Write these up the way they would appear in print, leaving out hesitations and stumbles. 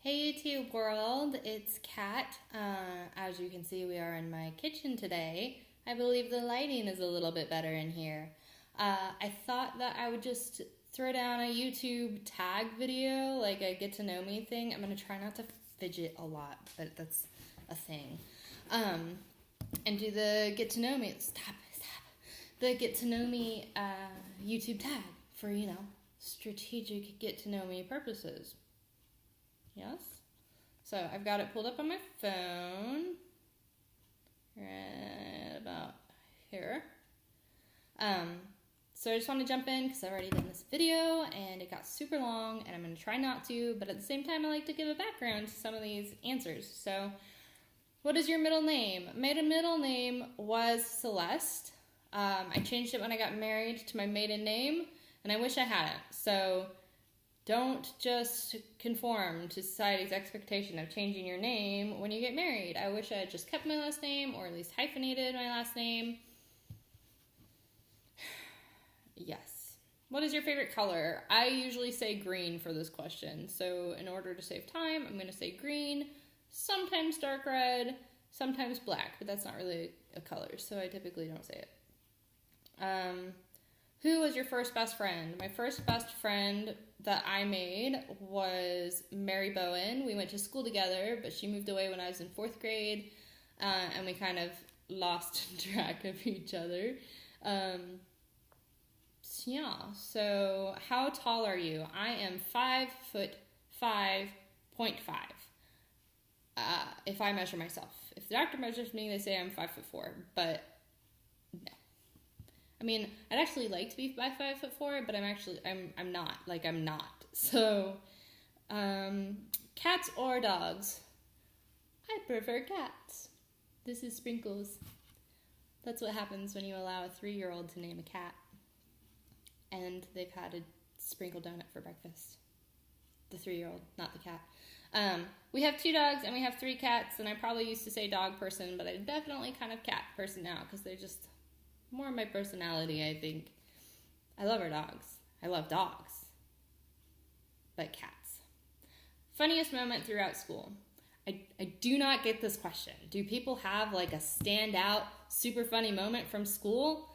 Hey YouTube world, it's Kat. As you can see, we are in my kitchen today. I believe the lighting is a little bit better in here. I thought that I would just throw down a YouTube tag video, like a get to know me thing. I'm gonna try not to fidget a lot, but that's a thing. And do the get to know me, the get to know me YouTube tag for, strategic get to know me purposes. Yes. So I've got it pulled up on my phone. Right about here. So I just want to jump in because I've already done this video and it got super long and I'm going to try not to, but at the same time I like to give a background to some of these answers. So what is your middle name? My middle name was Celeste. I changed it when I got married to my maiden name and I wish I hadn't. So don't just conform to society's expectation of changing your name when you get married. I wish I had just kept my last name or at least hyphenated my last name. Yes. What is your favorite color? I usually say green for this question. So in order to save time, I'm going to say green, sometimes dark red, sometimes black, but that's not really a color, so I typically don't say it. Who was your first best friend? My first best friend that I made was Mary Bowen. We went to school together, but she moved away when I was in 4th grade, and we kind of lost track of each other. Yeah, so how tall are you? I am 5'5.5". If I measure myself. If the doctor measures me, they say I'm 5'4", but no. I mean, I'd actually like to be 5'4", but I'm not. I'm not. So, cats or dogs? I prefer cats. This is Sprinkles. That's what happens when you allow a 3-year-old to name a cat. And they've had a sprinkle donut for breakfast. The 3-year-old, not the cat. We have 2 dogs and we have 3 cats, and I probably used to say dog person, but I'm definitely kind of cat person now because they're just more my personality, I think. I love our dogs. I love dogs. But cats. Funniest moment throughout school. I do not get this question. Do people have like a standout, super funny moment from school?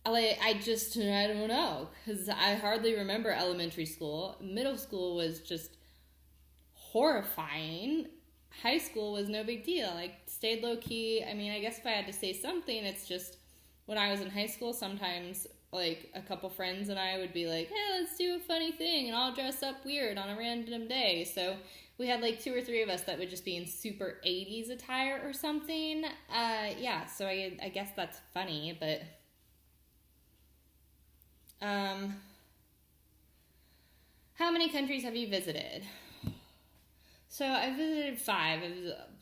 I don't know, because I hardly remember elementary school. Middle school was just horrifying. High school was no big deal. I stayed low key. I mean, I guess if I had to say something, it's just when I was in high school, sometimes like a couple friends and I would be like, hey, let's do a funny thing and I'll dress up weird on a random day. So we had like 2 or 3 of us that would just be in super 80s attire or something. Yeah, so I guess that's funny, but how many countries have you visited? So I visited 5,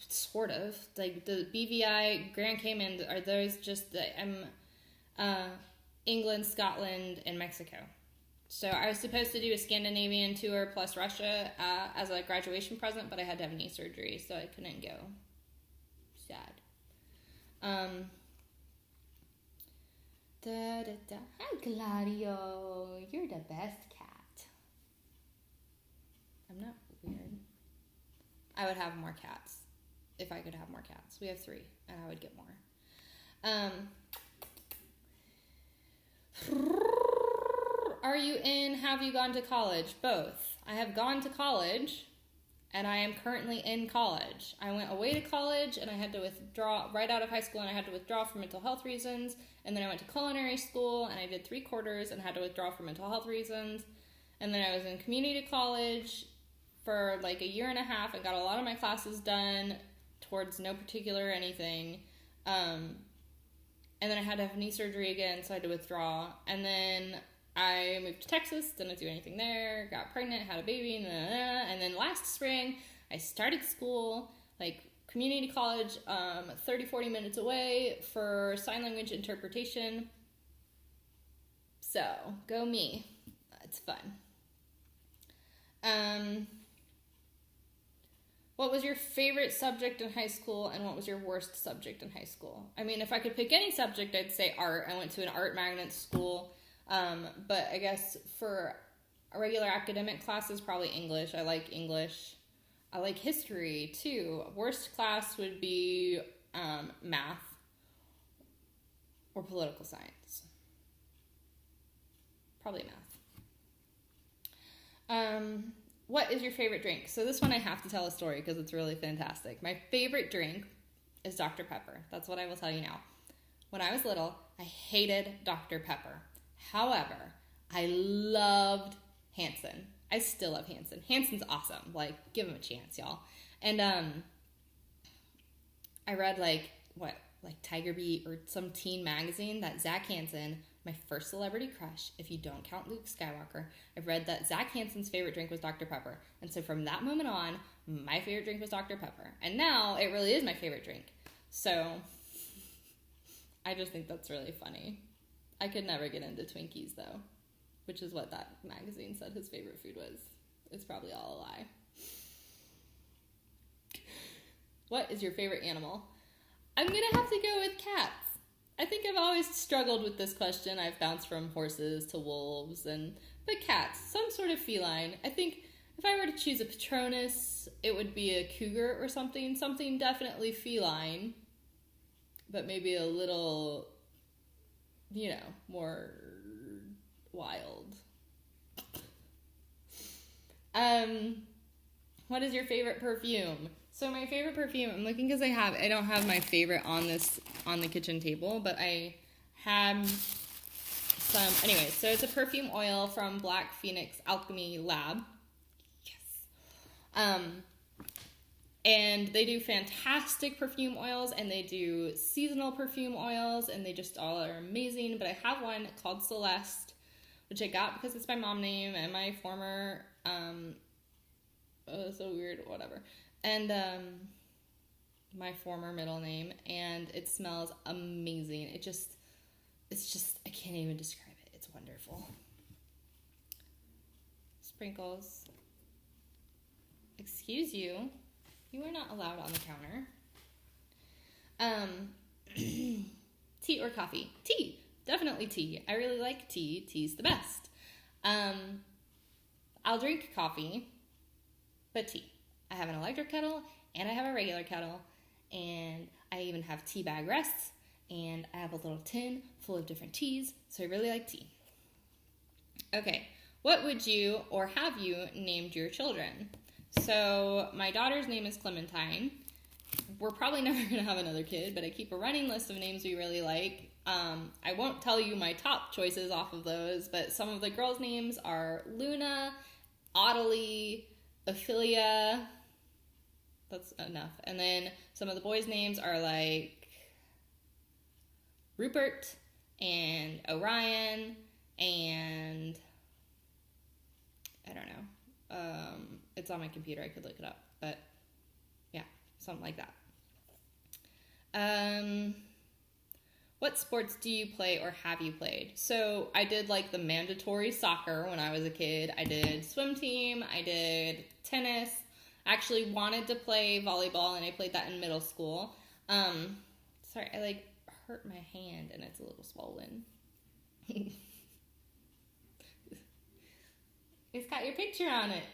sort of. Like the BVI, Grand Cayman, are those just England, Scotland, and Mexico. So I was supposed to do a Scandinavian tour plus Russia as a graduation present, but I had to have knee surgery, so I couldn't go. Sad. Hi, Gladio. You're the best cat. I'm not weird. I would have more cats if I could have more cats. We have 3, and I would get more. Have you gone to college? Both. I have gone to college, and I am currently in college. I went away to college, and I had to withdraw right out of high school, and I had to withdraw for mental health reasons. And then I went to culinary school, and I did 3 quarters, and had to withdraw for mental health reasons. And then I was in community college for like a year and a half and got a lot of my classes done towards no particular anything. And then I had to have knee surgery again, so I had to withdraw. And then I moved to Texas, didn't do anything there, got pregnant, had a baby, and then last spring I started school, like community college, 30-40 minutes away for sign language interpretation. So, go me. It's fun. What was your favorite subject in high school, and what was your worst subject in high school? I mean, if I could pick any subject, I'd say art. I went to an art magnet school, but I guess for regular academic classes, probably English. I like English. I like history too. Worst class would be math or political science. Probably math. What is your favorite drink? So this one I have to tell a story because it's really fantastic. My favorite drink is Dr. Pepper. That's what I will tell you now. When I was little, I hated Dr. Pepper. However, I loved Hanson. I still love Hanson. Hanson's awesome. Like, give him a chance, y'all. And I read like Tiger Beat or some teen magazine that Zach Hanson, my first celebrity crush, if you don't count Luke Skywalker, I've read that Zach Hansen's favorite drink was Dr. Pepper. And so from that moment on, my favorite drink was Dr. Pepper. And now it really is my favorite drink. So I just think that's really funny. I could never get into Twinkies though, which is what that magazine said his favorite food was. It's probably all a lie. What is your favorite animal? I'm going to have to go with cats. I think I've always struggled with this question. I've bounced from horses to wolves, but cats, some sort of feline. I think if I were to choose a Patronus, it would be a cougar or something definitely feline, but maybe a little, more wild. What is your favorite perfume? So my favorite perfume, I'm looking because I don't have my favorite on the kitchen table, but I have some, anyway, so it's a perfume oil from Black Phoenix Alchemy Lab. Yes. And they do fantastic perfume oils, and they do seasonal perfume oils, and they just all are amazing, but I have one called Celeste, which I got because it's my mom's name and my former, so weird, whatever. And my former middle name, and it smells amazing. It's just, I can't even describe it. It's wonderful. Sprinkles. Excuse you. You are not allowed on the counter. Tea or coffee? Tea. Definitely tea. I really like tea. Tea's the best. I'll drink coffee, but tea. I have an electric kettle, and I have a regular kettle, and I even have tea bag rests, and I have a little tin full of different teas, so I really like tea. Okay, what would you or have you named your children? So my daughter's name is Clementine. We're probably never going to have another kid, but I keep a running list of names we really like. I won't tell you my top choices off of those, but some of the girls' names are Luna, Ottilie, Ophelia. That's enough. And then some of the boys' names are like Rupert and Orion and I don't know. It's on my computer. I could look it up. But yeah, something like that. What sports do you play or have you played? So I did like the mandatory soccer when I was a kid. I did swim team. I did tennis. I actually wanted to play volleyball, and I played that in middle school. Sorry, I hurt my hand, and it's a little swollen. It's got your picture on it.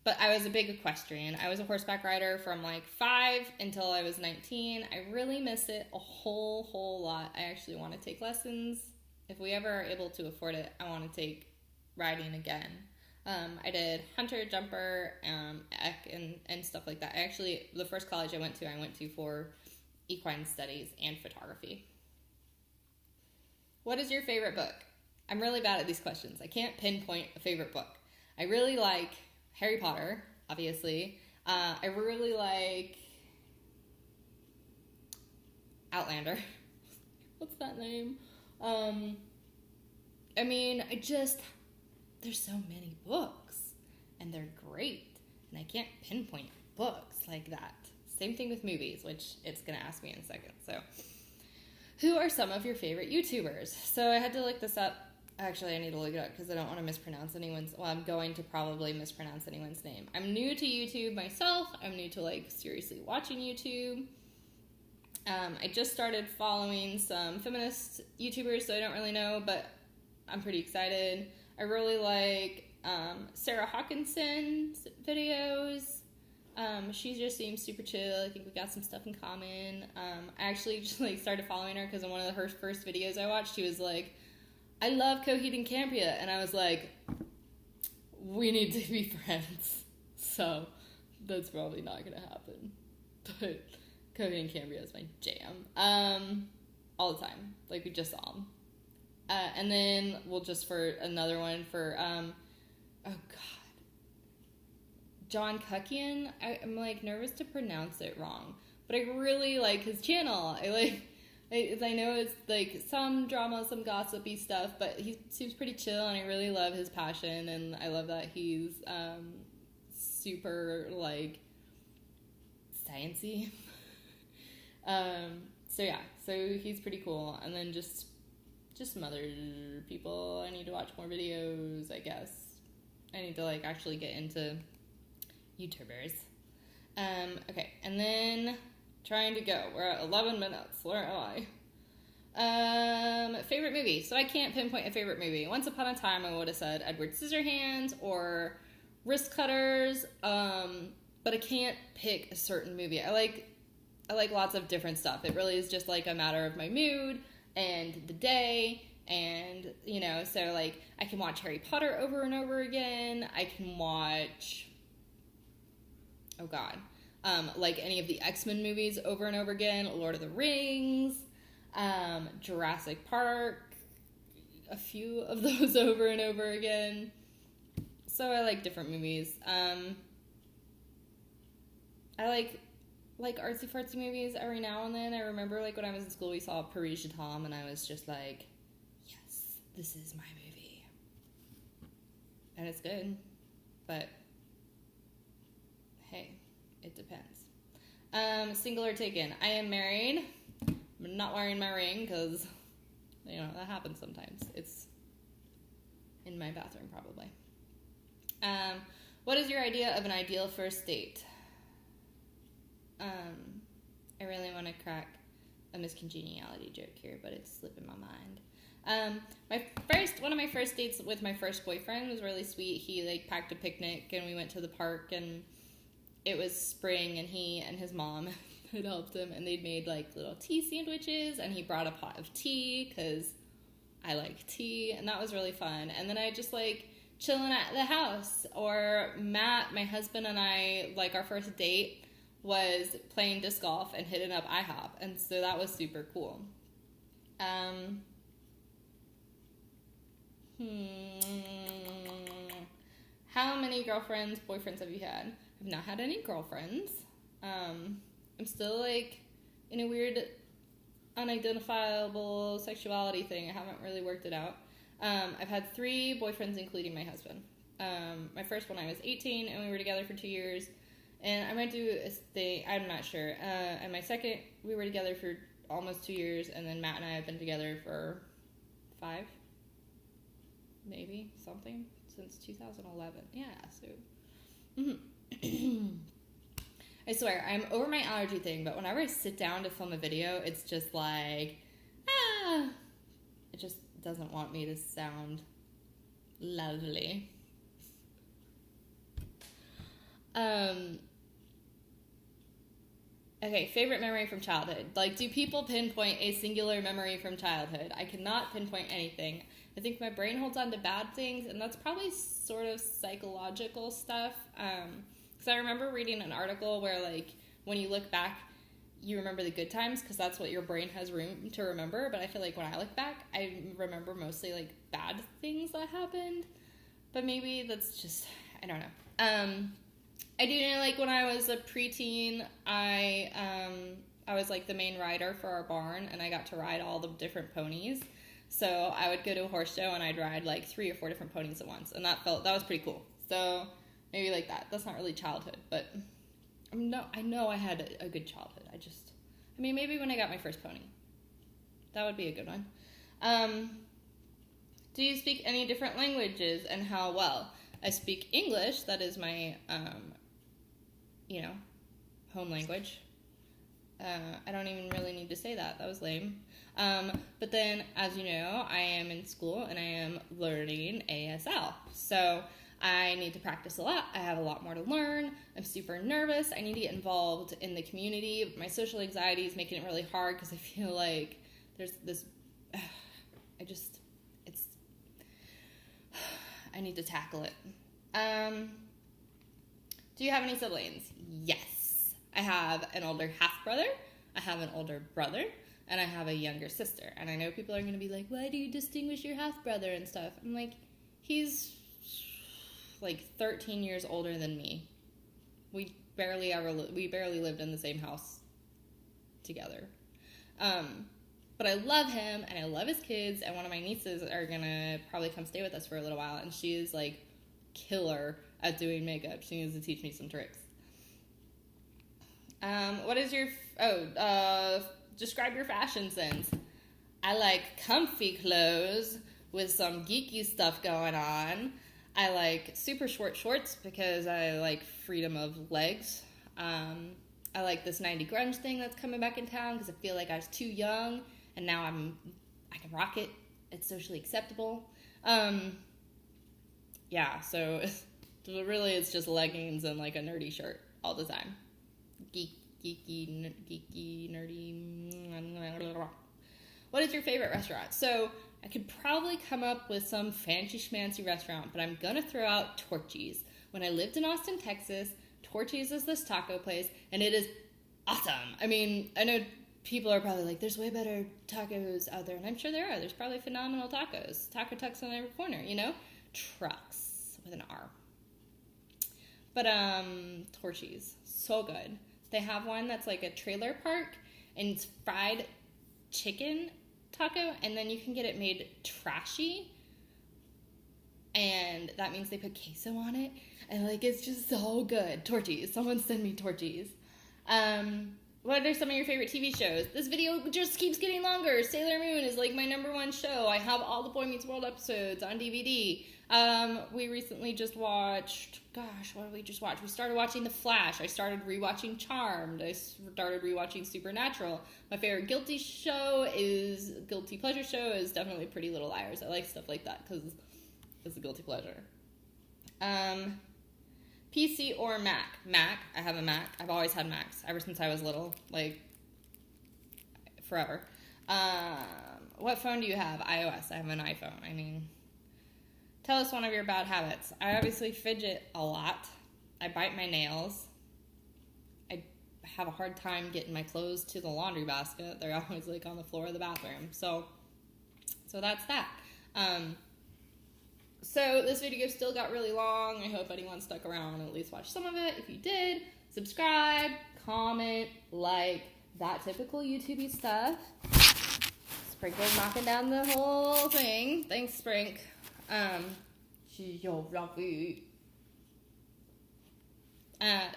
But I was a big equestrian. I was a horseback rider from 5 until I was 19. I really miss it a whole lot. I actually want to take lessons. If we ever are able to afford it, I want to take riding again. I did hunter, jumper, eck, and stuff like that. Actually, the first college I went to for equine studies and photography. What is your favorite book? I'm really bad at these questions. I can't pinpoint a favorite book. I really like Harry Potter, obviously. I really like Outlander. What's that name? There's so many books, and they're great, and I can't pinpoint books like that. Same thing with movies, which it's going to ask me in a second. So, who are some of your favorite YouTubers? So I had to look this up. Actually, I need to look it up because I don't want to mispronounce I'm going to probably mispronounce anyone's name. I'm new to YouTube myself. I'm new to, seriously watching YouTube. I just started following some feminist YouTubers, so I don't really know, but I'm pretty excited. I really like Sarah Hawkinson's videos. She just seems super chill. I think we got some stuff in common. I actually just like started following her because in one of her first videos I watched, she was like, I love Coheed and Cambria. And I was like, we need to be friends. So that's probably not going to happen. But Coheed and Cambria is my jam. All the time. Like, we just saw them. And then we'll just for another one for, oh God. John Kukian. I'm like nervous to pronounce it wrong. But I really like his channel. I know it's like some drama, some gossipy stuff, but he seems pretty chill, and I really love his passion, and I love that he's super like sciencey. So yeah, so he's pretty cool, and then just some other people. I need to watch more videos, I guess. I need to like actually get into YouTubers. Okay, and then trying to go. We're at 11 minutes. Where am I? Favorite movie. So I can't pinpoint a favorite movie. Once upon a time, I would have said Edward Scissorhands or Wrist Cutters. But I can't pick a certain movie. I like lots of different stuff. It really is just like a matter of my mood and the day. And, you know, so like I can watch Harry Potter over and over again. I can watch, oh God, like any of the X-Men movies over and over again, Lord of the Rings, Jurassic Park, a few of those over and over again. So I like different movies. I like artsy fartsy movies every now and then. I remember like when I was in school we saw Paris Jetam and I was just like, yes, this is my movie. And it's good. But hey, it depends. Single or taken. I am married. I'm not wearing my ring because, you know, that happens sometimes. It's in my bathroom probably. What is your idea of an ideal first date? I really want to crack a miscongeniality joke here, but it's slipping my mind. One of my first dates with my first boyfriend was really sweet. He like packed a picnic and we went to the park, and it was spring, and he and his mom had helped him, and they'd made like little tea sandwiches, and he brought a pot of tea because I like tea, and that was really fun. And then I just like chilling at the house, or Matt, my husband, and I, like our first date was playing disc golf and hitting up IHOP, and so that was super cool. How many girlfriends, boyfriends have you had? I've not had any girlfriends. I'm still like in a weird unidentifiable sexuality thing. I haven't really worked it out. I've had 3 boyfriends, including my husband. My first one I was 18, and we were together for 2 years. And I might do a thing, I'm not sure. And my second, we were together for almost 2 years, and then Matt and I have been together for 5, maybe, something, since 2011. Yeah, so. I swear, I'm over my allergy thing, but whenever I sit down to film a video, it's just like, it just doesn't want me to sound lovely. Okay, favorite memory from childhood. Like, do people pinpoint a singular memory from childhood? I cannot pinpoint anything. I think my brain holds on to bad things, and that's probably sort of psychological stuff. Because I remember reading an article where, like, when you look back, you remember the good times, because that's what your brain has room to remember. But I feel like when I look back, I remember mostly, like, bad things that happened. But maybe that's just, I don't know. I do know, like, when I was a preteen, I was, like, the main rider for our barn, and I got to ride all the different ponies. So I would go to a horse show, and I'd ride, like, 3 or 4 different ponies at once, and that was pretty cool. So maybe like that. That's not really childhood, but I know I had a good childhood. Maybe when I got my first pony. That would be a good one. Do you speak any different languages, and how well? I speak English. That is my, home language. I don't even really need to say that. That was lame. But then, as you know, I am in school and I am learning ASL. So I need to practice a lot. I have a lot more to learn. I'm super nervous. I need to get involved in the community. My social anxiety is making it really hard because I feel like there's this, I need to tackle it. Do you have any siblings? Yes. I have an older half-brother, I have an older brother, and I have a younger sister. And I know people are going to be like, why do you distinguish your half-brother and stuff? I'm like, he's like 13 years older than me. We barely lived in the same house together. But I love him, and I love his kids, and one of my nieces are going to probably come stay with us for a little while, and she is, like, killer at doing makeup. She needs to teach me some tricks. What is your... describe your fashion sense. I like comfy clothes with some geeky stuff going on. I like super short shorts because I like freedom of legs. I like this 90 grunge thing that's coming back in town because I feel like I was too young and now I can rock it. It's socially acceptable. Yeah, so really it's just leggings and like a nerdy shirt all the time. Geeky, nerdy. What is your favorite restaurant? So I could probably come up with some fancy schmancy restaurant, but I'm gonna throw out Torchy's. When I lived in Austin, Texas, Torchy's is this taco place, and it is awesome. I mean, I know people are probably like, there's way better tacos out there, and I'm sure there are. There's probably phenomenal tacos. Taco Tucks on every corner, you know? Trucks with an R. But, Torchy's, so good. They have one that's like a trailer park, and it's fried chicken taco, and then you can get it made trashy, and that means they put queso on it, and like it's just so good. Torchy's, someone send me Torchy's. What are some of your favorite TV shows? This video just keeps getting longer. Sailor Moon is like my #1 show. I have all the Boy Meets World episodes on DVD. We recently just watched, what did we just watch? We started watching The Flash. I started rewatching Charmed. I started rewatching Supernatural. My favorite guilty pleasure show is definitely Pretty Little Liars. I like stuff like that because it's a guilty pleasure. PC or Mac? Mac. I have a Mac. I've always had Macs ever since I was little, like forever. What phone do you have? iOS. I have an iPhone. I mean, tell us one of your bad habits. I obviously fidget a lot. I bite my nails. I have a hard time getting my clothes to the laundry basket. They're always like on the floor of the bathroom. So that's that. So this video still got really long. I hope anyone stuck around and at least watched some of it. If you did, subscribe, comment, like, that typical YouTube-y stuff. Sprinkle's knocking down the whole thing. Thanks, Sprink.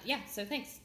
Yeah, so thanks.